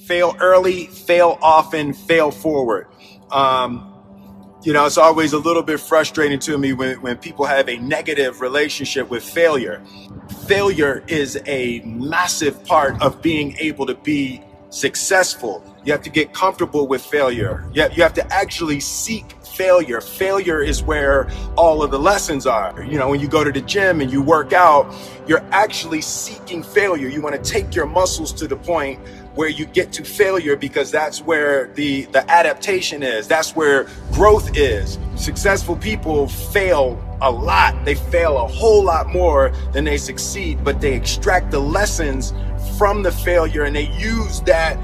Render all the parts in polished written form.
Fail early, fail often, fail forward. It's always a little bit frustrating to me when people have a negative relationship with failure. Failure is a massive part of being able to be successful. You have to get comfortable with failure. You have to actually seek failure. Failure is where all of the lessons are. When you go to the gym and you work out, you're actually seeking failure. You want to take your muscles to the point where you get to failure, because that's where the adaptation is. That's where growth is. Successful people fail a lot. They fail a whole lot more than they succeed, but they extract the lessons from the failure, and they use that,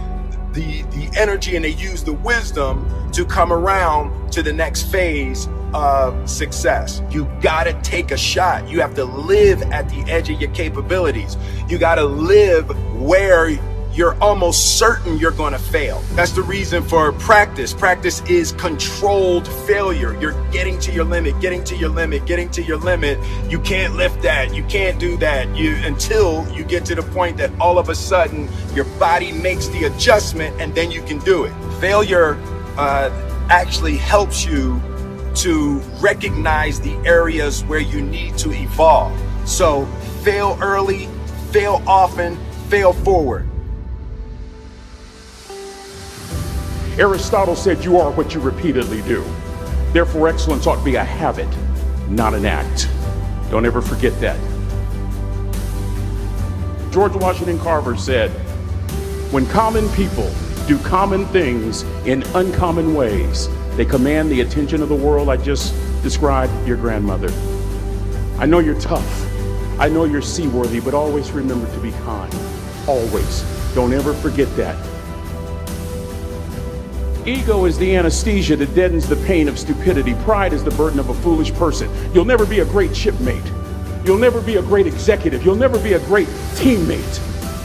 the energy, and they use the wisdom to come around to the next phase of success. You gotta take a shot. You have to live at the edge of your capabilities. You gotta live where you're almost certain you're gonna fail. That's the reason for practice. Practice is controlled failure. You're getting to your limit, getting to your limit, getting to your limit. You can't lift that, you can't do that, until you get to the point that all of a sudden your body makes the adjustment, and then you can do it. Failure actually helps you to recognize the areas where you need to evolve. So fail early, fail often, fail forward. Aristotle said you are what you repeatedly do. Therefore, excellence ought to be a habit, not an act. Don't ever forget that. George Washington Carver said, when common people do common things in uncommon ways, they command the attention of the world. I just described your grandmother. I know you're tough. I know you're seaworthy, but always remember to be kind. Always. Don't ever forget that. Ego is the anesthesia that deadens the pain of stupidity. Pride is the burden of a foolish person. You'll never be a great shipmate. You'll never be a great executive. You'll never be a great teammate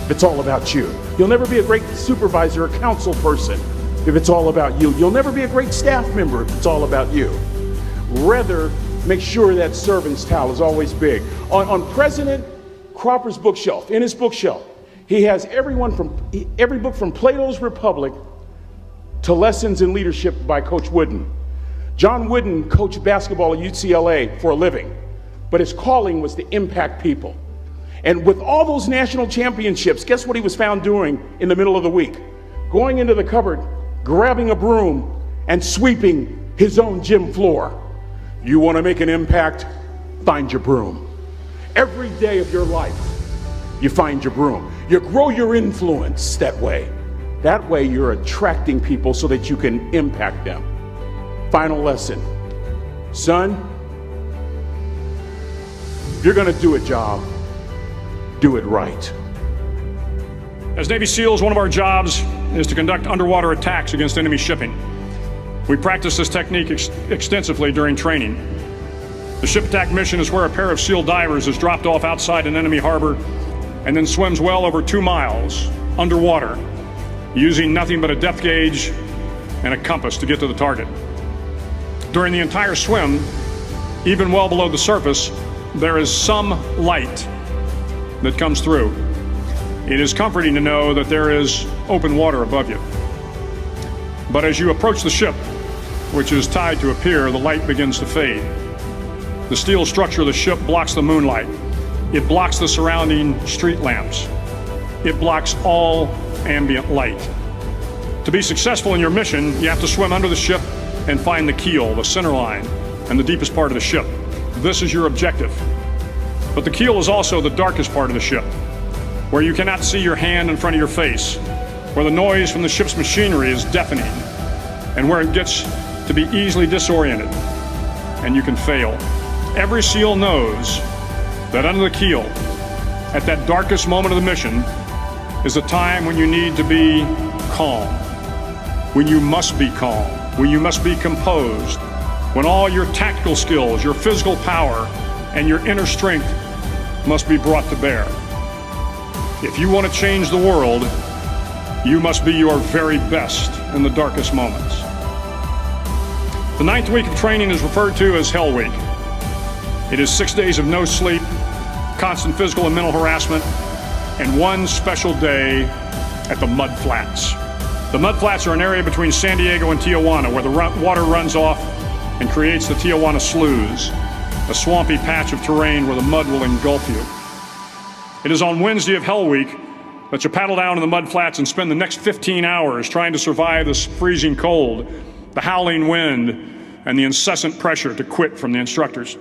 if it's all about you. You'll never be a great supervisor or council person if it's all about you. You'll never be a great staff member if it's all about you. Rather, make sure that servant's towel is always big. On President Cropper's bookshelf, in his bookshelf, he has every book from Plato's Republic to Lessons in Leadership by Coach Wooden. John Wooden coached basketball at UCLA for a living, but his calling was to impact people. And with all those national championships, guess what he was found doing in the middle of the week? Going into the cupboard, grabbing a broom, and sweeping his own gym floor. You want to make an impact? Find your broom. Every day of your life, you find your broom. You grow your influence that way. That way you're attracting people so that you can impact them. Final lesson. Son, if you're gonna do a job, do it right. As Navy SEALs, one of our jobs is to conduct underwater attacks against enemy shipping. We practice this technique extensively during training. The ship attack mission is where a pair of SEAL divers is dropped off outside an enemy harbor and then swims well over 2 miles underwater, using nothing but a depth gauge and a compass to get to the target. During the entire swim, even well below the surface, there is some light that comes through. It is comforting to know that there is open water above you. But as you approach the ship, which is tied to a pier, the light begins to fade. The steel structure of the ship blocks the moonlight. It blocks the surrounding street lamps. It blocks all ambient light. To be successful in your mission, you have to swim under the ship and find the keel, the center line, and the deepest part of the ship. This is your objective. But the keel is also the darkest part of the ship, where you cannot see your hand in front of your face, where the noise from the ship's machinery is deafening, and where it gets to be easily disoriented, and you can fail. Every SEAL knows that under the keel, at that darkest moment of the mission, is a time when you need to be calm, when you must be calm, when you must be composed, when all your tactical skills, your physical power, and your inner strength must be brought to bear. If you want to change the world, you must be your very best in the darkest moments. The 9th week of training is referred to as Hell Week. It is 6 days of no sleep, constant physical and mental harassment, and one special day at the mud flats. The mudflats are an area between San Diego and Tijuana where the water runs off and creates the Tijuana Sloughs, a swampy patch of terrain where the mud will engulf you. It is on Wednesday of Hell Week that you paddle down to the mudflats and spend the next 15 hours trying to survive this freezing cold, the howling wind, and the incessant pressure to quit from the instructors.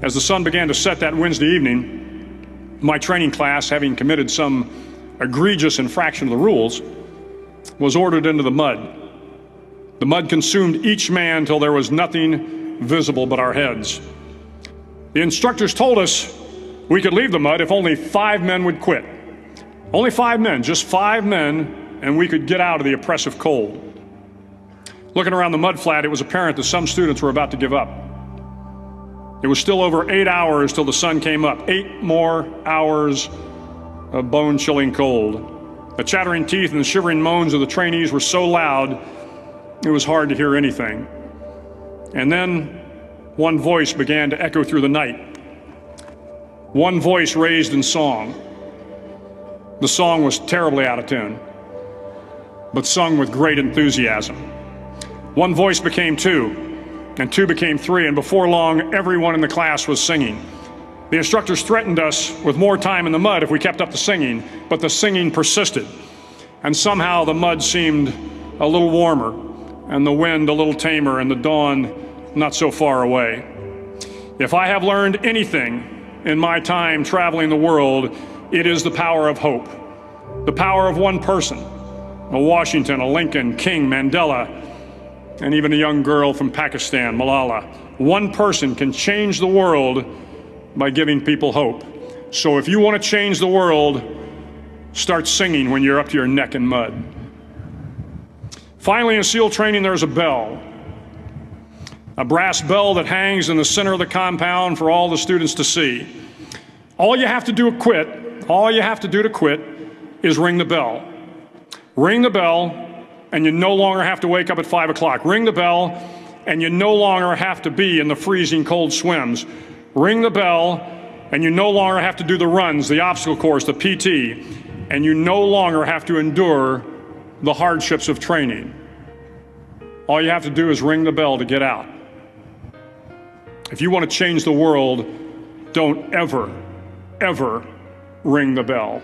As the sun began to set that Wednesday evening, my training class, having committed some egregious infraction of the rules, was ordered into the mud. The mud consumed each man till there was nothing visible but our heads. The instructors told us we could leave the mud if only 5 men would quit. Only 5 men, just 5 men, and we could get out of the oppressive cold. Looking around the mud flat, it was apparent that some students were about to give up. It was still over 8 hours till the sun came up. 8 more hours of bone-chilling cold. The chattering teeth and the shivering moans of the trainees were so loud, it was hard to hear anything. And then one voice began to echo through the night. One voice raised in song. The song was terribly out of tune, but sung with great enthusiasm. One voice became 2, and 2 became 3, and before long, everyone in the class was singing. The instructors threatened us with more time in the mud if we kept up the singing, but the singing persisted. And somehow the mud seemed a little warmer, and the wind a little tamer, and the dawn not so far away. If I have learned anything in my time traveling the world, it is the power of hope. The power of one person, a Washington, a Lincoln, King, Mandela, and even a young girl from Pakistan, Malala. One person can change the world by giving people hope. So if you want to change the world, start singing when you're up to your neck in mud. Finally, in SEAL training, there's a bell. A brass bell that hangs in the center of the compound for all the students to see. All you have to do to quit is ring the bell. Ring the bell, and you no longer have to wake up at 5 o'clock. Ring the bell, and you no longer have to be in the freezing cold swims. Ring the bell, and you no longer have to do the runs, the obstacle course, the PT, and you no longer have to endure the hardships of training. All you have to do is ring the bell to get out. If you want to change the world, don't ever, ever ring the bell.